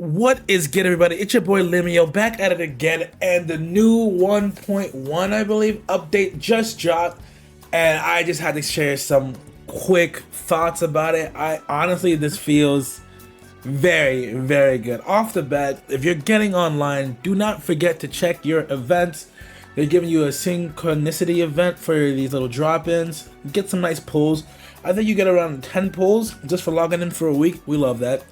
What is good, everybody? It's your boy Limio back at it again, and the new 1.1, I believe, update just dropped, and I just had to share some quick thoughts about it. I honestly, this feels very, very good. Off the bat, if you're getting online, do not forget to check your events. They're giving you a synchronicity event for these little drop-ins. Get some nice pulls. I think you get around 10 pulls just for logging in for a week. We love that.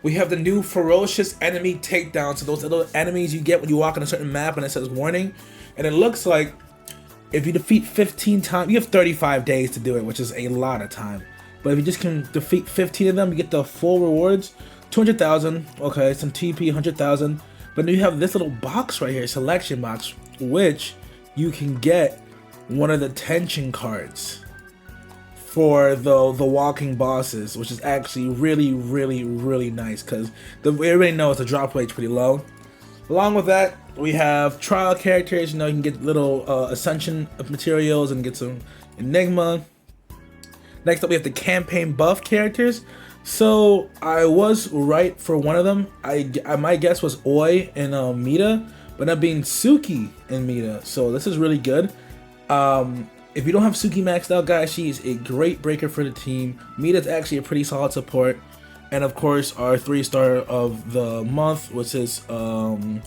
We have the new Ferocious Enemy Takedowns. So those little enemies you get when you walk on a certain map and it says warning. And it looks like if you defeat 15 times, you have 35 days to do it, which is a lot of time. But if you just can defeat 15 of them, you get the full rewards. 200,000, okay, some TP, 100,000. But then you have this little box right here, selection box, which you can get one of the tension cards for the walking bosses, which is actually really nice because everybody knows the drop rate's pretty low. Along with that, we have trial characters. You know, you can get little ascension materials and get some enigma. Next up, we have the campaign buff characters. So I was right for one of them. My guess was Oi and Mita, but not being Suki and Mita. So this is really good. If you don't have Suki maxed out, guys, she is a great breaker for the team. Mita's actually a pretty solid support. And of course, our 3-star of the month, which is Kazuki.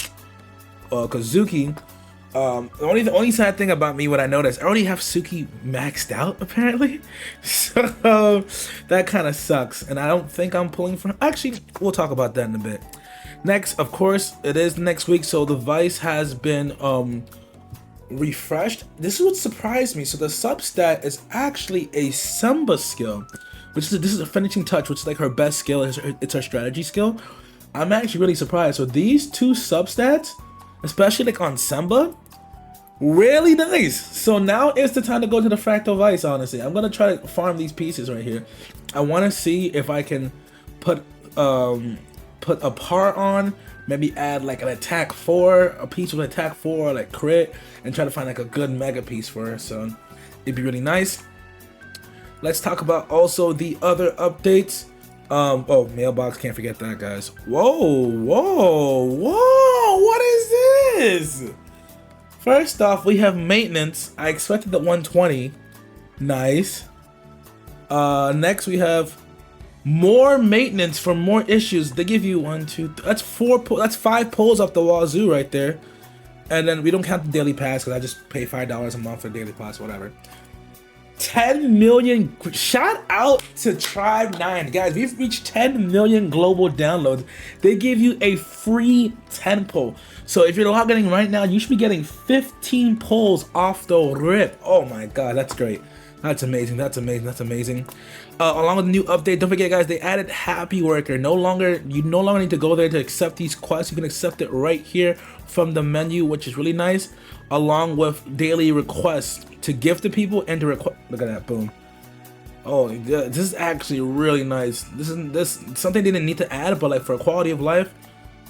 The only sad thing about me, what I noticed, I already have Suki maxed out apparently. So that kind of sucks. And I don't think I'm pulling for her. Actually, we'll talk about that in a bit. Next, of course, it is next week. So the Vice has been refreshed. This is what surprised me. So the substat is actually a Semba skill, which is this is a finishing touch, which is like her best skill. It's her strategy skill. I'm actually really surprised. So these two substats, especially like on Semba, really nice. So now is the time to go to the Fractal Vice. Honestly, I'm gonna try to farm these pieces right here. I want to see if I can put a par on. Maybe add like an attack 4, a piece with attack 4, like crit, and try to find like a good mega piece for her. So it'd be really nice. Let's talk about also the other updates. Oh, mailbox, can't forget that, guys. Whoa, what is this? First off, we have maintenance. I expected the 120. Nice. Next we have more maintenance for more issues. They give you 1, 2, that's 4. That's 5 pulls off the wazoo right there. And then we don't count the daily pass because I just pay $5 a month for daily pass, whatever. 10 million. Shout out to Tribe 9, guys. We've reached 10 million global downloads. They give you a free 10 pull. So if you're logging in right now, you should be getting 15 pulls off the rip. Oh my god, that's great. That's amazing. That's amazing. That's amazing. Along with the new update, don't forget, guys, they added Happy Worker. You no longer need to go there to accept these quests. You can accept it right here from the menu, which is really nice. Along with daily requests to gift to people and to request. Look at that, boom. Oh, yeah, this is actually really nice. This is something they didn't need to add, but like for quality of life,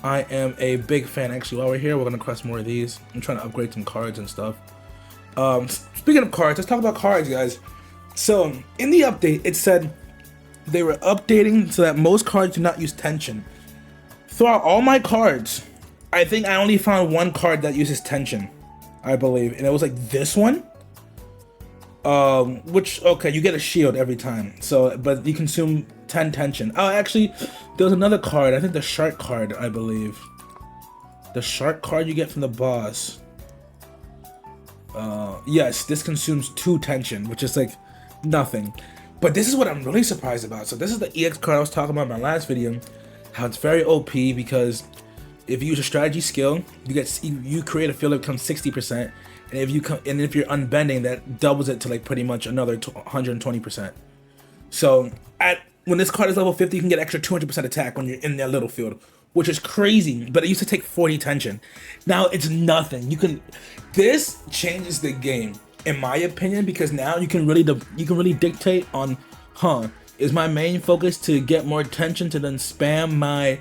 I am a big fan. Actually, while we're here, we're gonna quest more of these. I'm trying to upgrade some cards and stuff. Speaking of cards, let's talk about cards, guys. So in the update, it said they were updating so that most cards do not use tension. Throughout all my cards, I think I only found one card that uses tension, I believe, and it was like this one. Which, okay, you get a shield every time, so but you consume 10 tension. Oh, actually, there was another card. I think the shark card, I believe. The shark card you get from the boss. Yes, this consumes 2 tension, which is like nothing. But this is what I'm really surprised about. So this is the EX card I was talking about in my last video, how it's very OP because if you use a strategy skill, you create a field that becomes 60%, and if you're unbending, that doubles it to like pretty much another 120%. So when this card is level 50, you can get extra 200% attack when you're in that little field, which is crazy. But it used to take 40 tension. Now it's nothing. This changes the game, in my opinion, because now you can really dictate on, is my main focus to get more tension to then spam my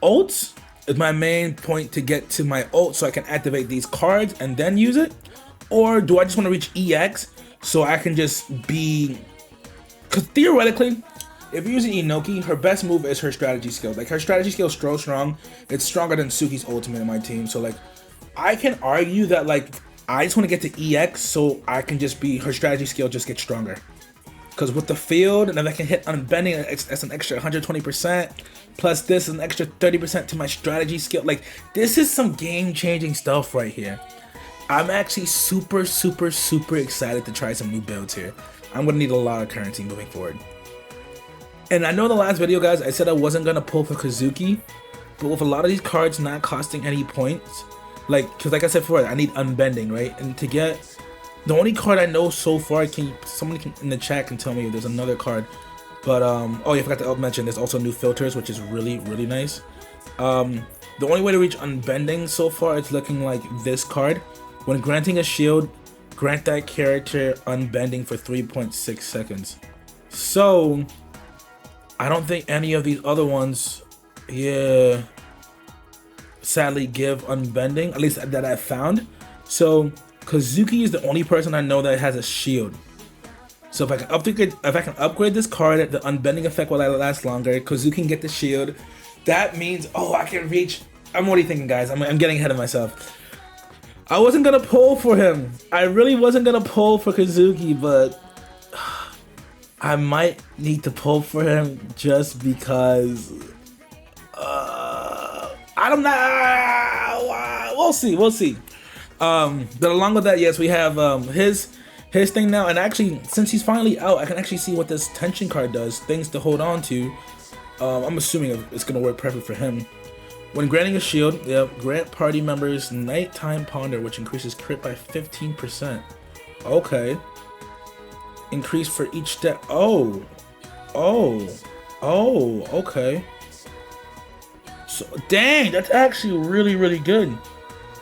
ults? Is my main point to get to my ult so I can activate these cards and then use it? Or do I just want to reach EX so I can just be... Because theoretically, if you're using Inoki, her best move is her strategy skill. Like her strategy skill is so strong, it's stronger than Suki's ultimate in my team. So like, I can argue that like I just want to get to EX so I can just be her strategy skill just get stronger. Because with the field, and then I can hit unbending, that's an extra 120%. Plus this is an extra 30% to my strategy skill. Like this is some game-changing stuff right here. I'm actually super excited to try some new builds here. I'm gonna need a lot of currency moving forward. And I know in the last video, guys, I said I wasn't gonna pull for Kazuki, but with a lot of these cards not costing any points, because like I said before, I need unbending, right? And to get the only card I know so far, someone in the chat can tell me if there's another card. But oh yeah, I forgot to mention there's also new filters, which is really nice. The only way to reach unbending so far is looking like this card. When granting a shield, grant that character unbending for 3.6 seconds. So I don't think any of these other ones, yeah, sadly give unbending, at least that I've found. So Kazuki is the only person I know that has a shield. So if I can upgrade this card, the unbending effect will last longer. Kazuki can get the shield. That means, oh, I can reach. I'm already thinking, guys. I'm getting ahead of myself. I wasn't gonna pull for him. I really wasn't gonna pull for Kazuki, but I might need to pull for him just because. I don't know. We'll see. But along with that, yes, we have his thing now, and actually, since he's finally out, I can actually see what this tension card does. Things to hold on to. I'm assuming it's gonna work perfect for him. When granting a shield, grant party members Nighttime Ponder, which increases crit by 15%. Okay. Increase for each step. Oh, okay. So, dang, that's actually really good.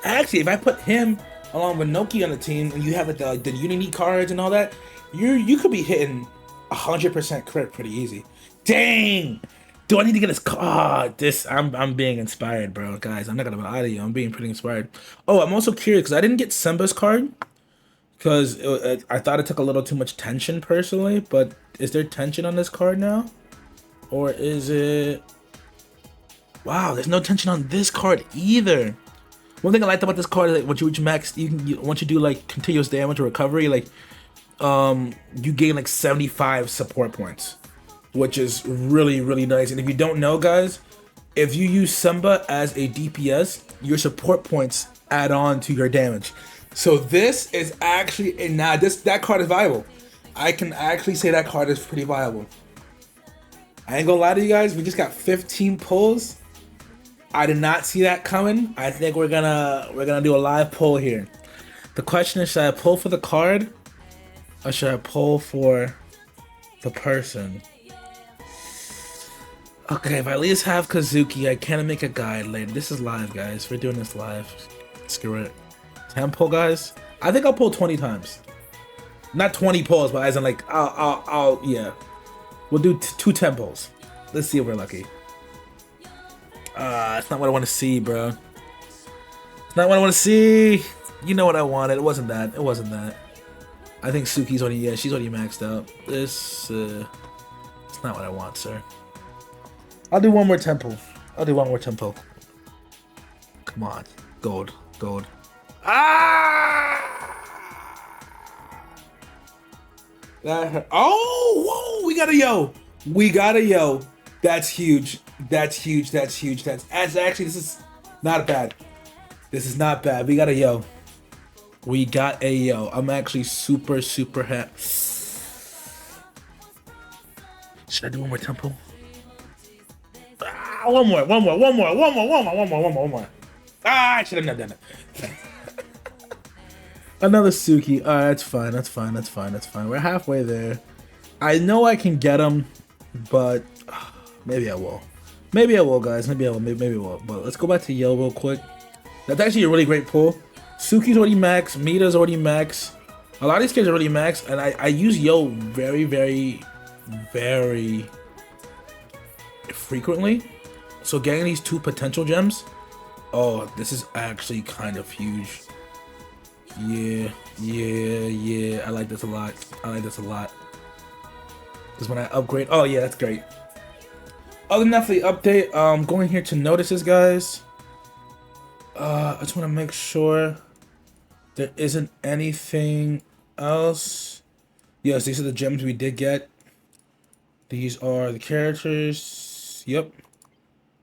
Actually, if I put him along with Noki on the team, and you have like the Unity cards and all that, you could be hitting 100% crit pretty easy. Dang. Do I need to get his card? I'm being inspired, bro. Guys, I'm not gonna lie to you. I'm being pretty inspired. Oh, I'm also curious because I didn't get Semba's card because I thought it took a little too much tension personally. But is there tension on this card now, or is it? Wow, there's no tension on this card either. One thing I liked about this card is like once you reach max, once you do like continuous damage or recovery, like you gain like 75 support points, which is really nice. And if you don't know, guys, if you use Semba as a DPS, your support points add on to your damage. So this is actually that card is viable. I can actually say that card is pretty viable. I ain't gonna lie to you guys, we just got 15 pulls. I did not see that coming. I think we're gonna do a live poll here. The question is, should I pull for the card or should I pull for the person? Okay, if I at least have Kazuki, I can make a guide later. This is live, guys. We're doing this live. Screw it. 10 pull, guys. I think I'll pull 20 times. Not 20 pulls, but as in like, yeah. We'll do two 10 pulls. Let's see if we're lucky. It's not what I want to see, bro. It's not what I want to see. You know what I wanted. It wasn't that. I think Suki's already, she's already maxed out. It's not what I want, sir. I'll do one more temple. Come on. Gold. That hurt. Oh, whoa, we got a yo. That's huge. That's actually, this is not bad. We got a yo. I'm actually super happy. Should I do one more temple? One more. I should have not done it. Another Suki. Alright, that's fine. We're halfway there. I know I can get him, but maybe I will. Guys. Maybe I will. But let's go back to Yo real quick. That's actually a really great pull. Suki's already max. Mita's already max. A lot of these kids are already max, and I use Yo very frequently. So getting these two potential gems, oh, this is actually kind of huge. Yeah. I like this a lot. Because when I upgrade, oh yeah, that's great. Other than that, for the update, going here to notices, guys. I just want to make sure there isn't anything else. Yes, these are the gems we did get. These are the characters. Yep.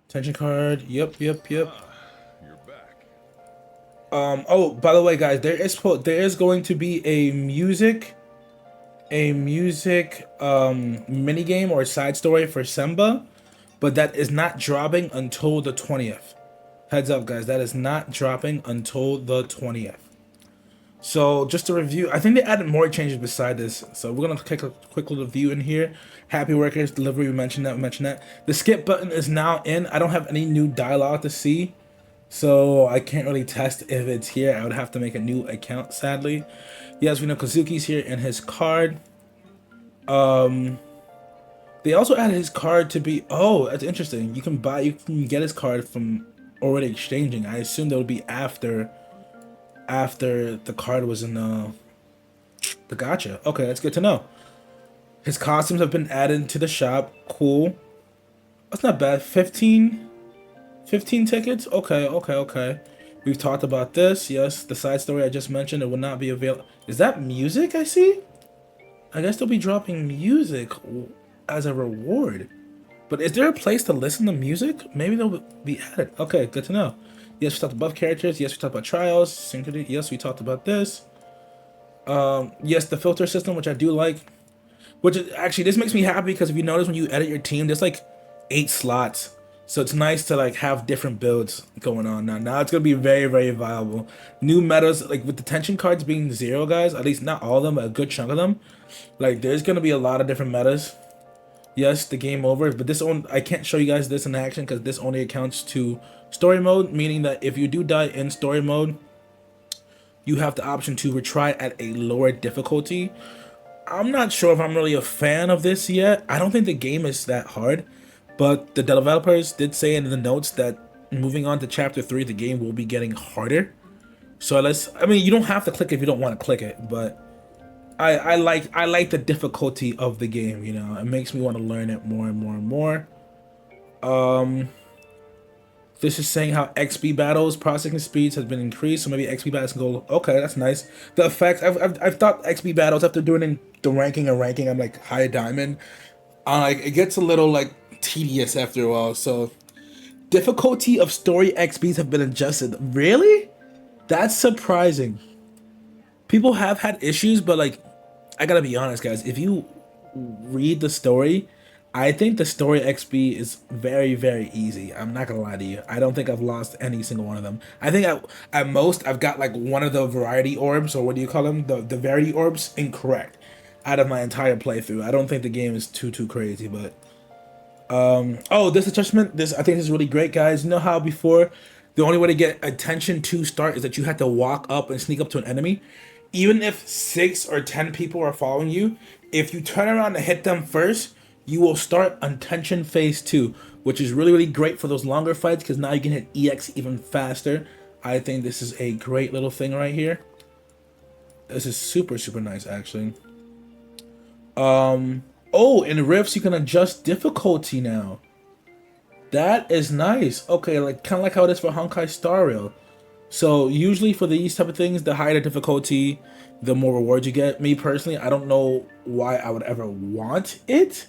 Tension card. Yep. You're back. Oh, by the way, guys, there is going to be a music mini game or side story for Semba, but that is not dropping until the 20th. Heads up, guys, that is not dropping until the 20th. So just to review, I think they added more changes beside this. So we're gonna take a quick little view in here. Happy Workers delivery, we mentioned that. The skip button is now in. I don't have any new dialogue to see, so I can't really test if it's here. I would have to make a new account, sadly. Yes, we know Kazuki's here and his card. They also added his card to be, oh, that's interesting. You can get his card from already exchanging. I assume that would be after the card was in the gacha. Okay, that's good to know. His costumes have been added to the shop. Cool. That's not bad. 15 tickets? Okay. We've talked about this. Yes, the side story I just mentioned, it will not be available. Is that music I see? I guess they'll be dropping music as a reward. But is there a place to listen to music? Maybe they'll be added. Okay, good to know. Yes, we talked about characters. Yes, we talked about trials, synchrony. Yes, we talked about this. Yes, the filter system, which I do like. Which is, actually, this makes me happy because if you notice when you edit your team, there's like 8 slots. So it's nice to like have different builds going on now. Now it's gonna be very, very viable. New metas, like with the tension cards being 0, guys. At least not all of them, but a good chunk of them. Like there's gonna be a lot of different metas. Yes, the game over, but this one I can't show you guys this in action because this only accounts to story mode, meaning that if you do die in story mode, you have the option to retry at a lower difficulty. I'm not sure if I'm really a fan of this yet. I don't think the game is that hard, but the developers did say in the notes that moving on to chapter 3, the game will be getting harder. So I mean, you don't have to click if you don't want to click it, but I like the difficulty of the game, you know. It makes me want to learn it more and more. This is saying how XP battles processing speeds has been increased, so maybe XP battles can go. Okay, that's nice. The effects I've thought XP battles after doing in the ranking, I'm like high diamond. It gets a little like tedious after a while. So difficulty of story XPs have been adjusted. Really? That's surprising. People have had issues, but like I gotta be honest, guys. If you read the story, I think the story XP is very, very easy. I'm not gonna lie to you. I don't think I've lost any single one of them. I think at most I've got like one of the variety orbs, or what do you call them? The variety orbs incorrect out of my entire playthrough. I don't think the game is too crazy, but oh, this adjustment, I think this is really great, guys. You know how before the only way to get attention to start is that you had to walk up and sneak up to an enemy? Even if 6 or 10 people are following you, if you turn around and hit them first, you will start attention phase 2, which is really great for those longer fights because now you can hit EX even faster. I think this is a great little thing right here. This is super nice, actually. Oh, in Rifts you can adjust difficulty now. That is nice. Okay, like kind of like how it is for Honkai Star Rail. So usually for these type of things, the higher the difficulty, the more rewards you get. Me personally, I don't know why I would ever want it,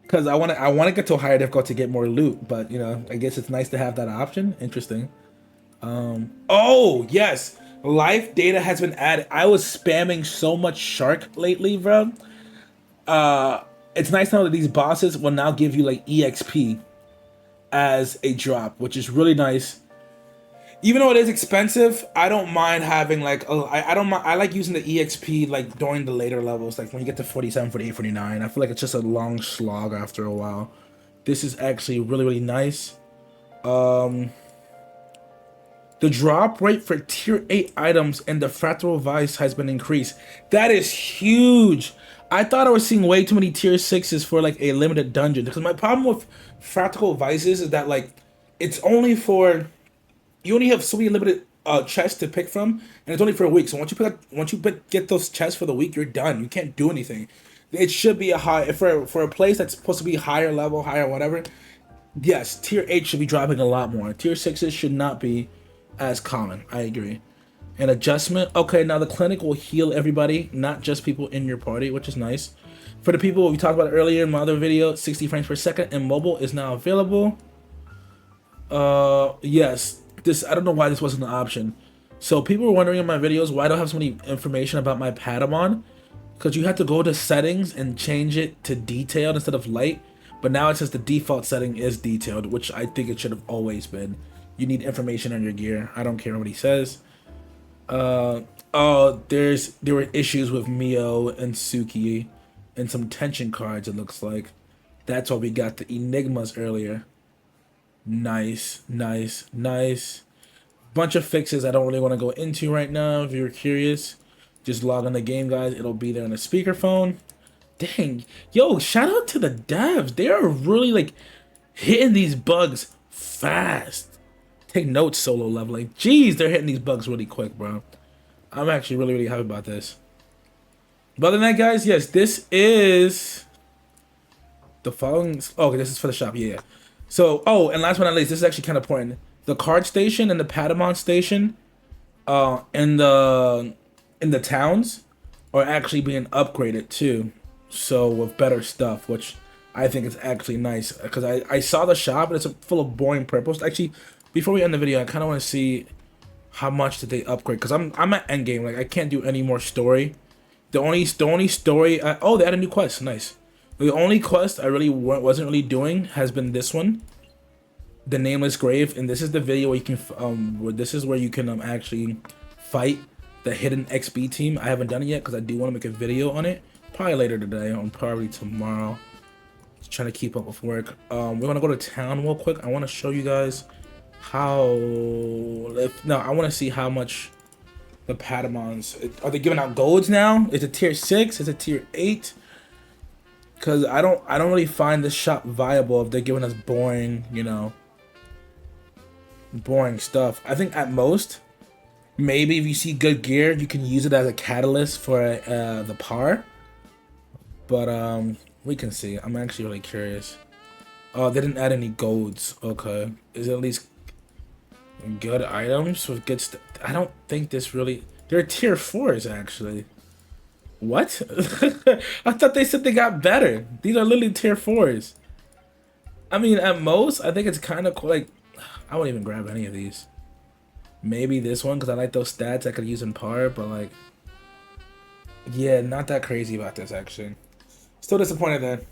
because I want to get to a higher difficulty to get more loot. But you know, I guess it's nice to have that option. Interesting. Oh yes, life data has been added. I was spamming so much shark lately, bro. It's nice to know that these bosses will now give you like EXP as a drop, which is really nice. Even though it is expensive, I don't mind having like I don't mind. I like using the EXP like during the later levels, like when you get to 47, 48, 49. I feel like it's just a long slog after a while. This is actually really nice. The drop rate for tier 8 items in the Fractal Vice has been increased. That is huge. I thought I was seeing way too many tier 6s for like a limited dungeon, because my problem with Fractal Vices is that like it's only for, you only have so many limited chests to pick from, and it's only for a week. So once you get those chests for the week, you're done. You can't do anything. it should be a high for a place that's supposed to be higher level, higher whatever. Yes, tier 8 should be dropping a lot more. Tier 6s should not be as common. I agree. An adjustment. Okay, now the clinic will heal everybody, not just people in your party, which is nice. For the people we talked about earlier in my other video, 60 frames per second and mobile is now available. Yes. This, I don't know why this wasn't an option. So people were wondering in my videos why I don't have so many information about my Patamon. Because you have to go to settings and change it to detailed instead of light. But now it says the default setting is detailed, which I think it should have always been. You need information on your gear. I don't care what he says. Oh, there were issues with Mio and Suki and some tension cards, it looks like. That's why we got the Enigmas earlier. Nice, nice, nice. Bunch of fixes I don't really want to go into right now. If you're curious, just log on the game, guys. It'll be there on the speakerphone. Dang. Yo, shout out to the devs. They are really, like, hitting these bugs fast. Take notes, solo leveling. Jeez, they're hitting these bugs really quick, bro. I'm actually really, really happy about this. But other than that, guys, yes, this is the following. Oh, okay, this is for the shop. Yeah, yeah. So, oh, and last but not least, this is actually kind of important. The card station and the Patamon station, in the towns, are actually being upgraded too. So with better stuff, which I think is actually nice, because I saw the shop and it's full of boring purples. Actually, before we end the video, I kind of want to see how much did they upgrade, because I'm at endgame. Like, I can't do any more story. The only story. Oh, they added a new quest. Nice. The only quest I really wasn't really doing has been this one, the Nameless Grave, and this is the video where you can this is where you can actually fight the hidden XP team. I haven't done it yet because I do want to make a video on it. Probably later today, or probably tomorrow. Just trying to keep up with work. We're gonna go to town real quick. I want to show you guys how. I want to see how much the Patamons are they giving out golds now? Is it tier 6? Is it tier 8? Because I don't really find this shop viable if they're giving us boring, you know, boring stuff. I think at most, maybe if you see good gear, you can use it as a catalyst for the par. But we can see. I'm actually really curious. Oh, they didn't add any golds. Okay, is it at least good items with good stuff? I don't think this really. They're tier 4s actually. What? I thought they said they got better. These are literally tier 4s. I mean, at most, I think it's kind of cool. Like, I wouldn't even grab any of these. Maybe this one, because I like those stats I could use in par, but like, yeah, not that crazy about this, actually. Still disappointed then.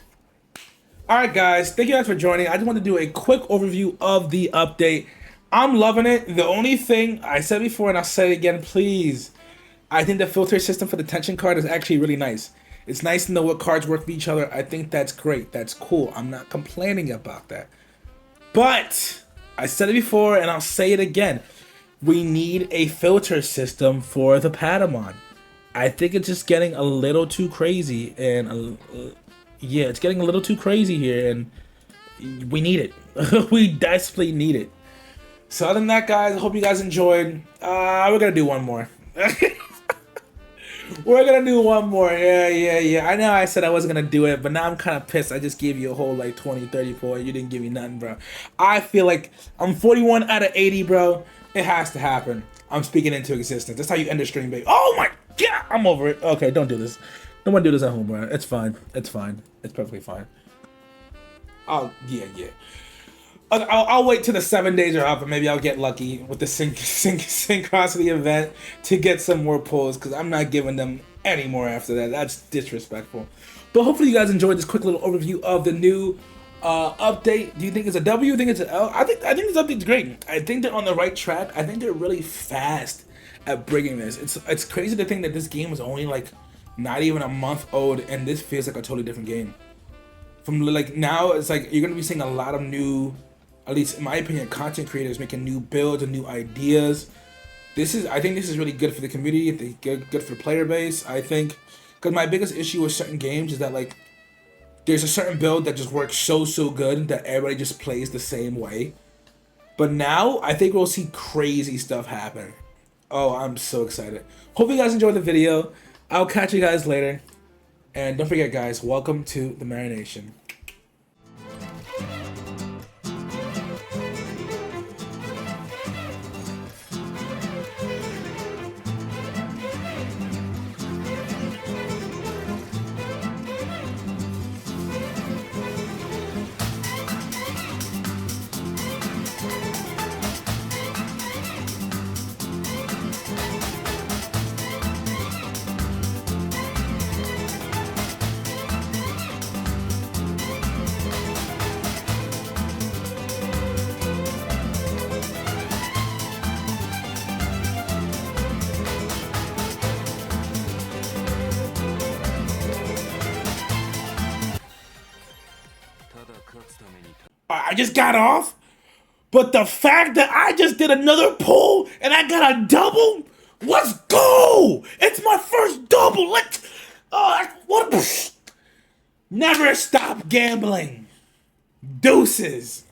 Alright, guys, thank you guys for joining. I just want to do a quick overview of the update. I'm loving it. The only thing I said before, and I'll say it again, please, I think the filter system for the tension card is actually really nice. It's nice to know what cards work with each other. I think that's great. That's cool. I'm not complaining about that. But I said it before and I'll say it again. We need a filter system for the Patamon. I think it's just getting a little too crazy. And yeah, it's getting a little too crazy here. And we need it. We desperately need it. So other than that, guys, I hope you guys enjoyed. We're going to do one more. We're gonna do one more. Yeah. I know I said I wasn't gonna do it, but now I'm kind of pissed. I just gave you a whole like 20, 34. You didn't give me nothing, bro. I feel like I'm 41 out of 80, bro. It has to happen. I'm speaking into existence. That's how you end a stream, baby. Oh my god, I'm over it. Okay, don't do this. Don't want to do this at home, bro. It's fine. It's fine. It's perfectly fine. Oh, yeah. I'll wait till the 7 days are up, and maybe I'll get lucky with the synchronicity event to get some more pulls, because I'm not giving them any more after that. That's disrespectful. But hopefully you guys enjoyed this quick little overview of the new update. Do you think it's a W? Do you think it's an L? I think this update's great. I think they're on the right track. I think they're really fast at bringing this. It's crazy to think that this game was only like not even a month old, and this feels like a totally different game. From like now, it's like you're gonna be seeing a lot of new, at least in my opinion, content creators making new builds and new ideas. I think this is really good for the community, good for player base. I think, because my biggest issue with certain games is that like, there's a certain build that just works so good that everybody just plays the same way. But now, I think we'll see crazy stuff happen. Oh, I'm so excited. Hope you guys enjoyed the video. I'll catch you guys later. And don't forget, guys, welcome to the marination. I just got off, but the fact that I just did another pull and I got a double, let's go! It's my first double. What? Never stop gambling. Deuces.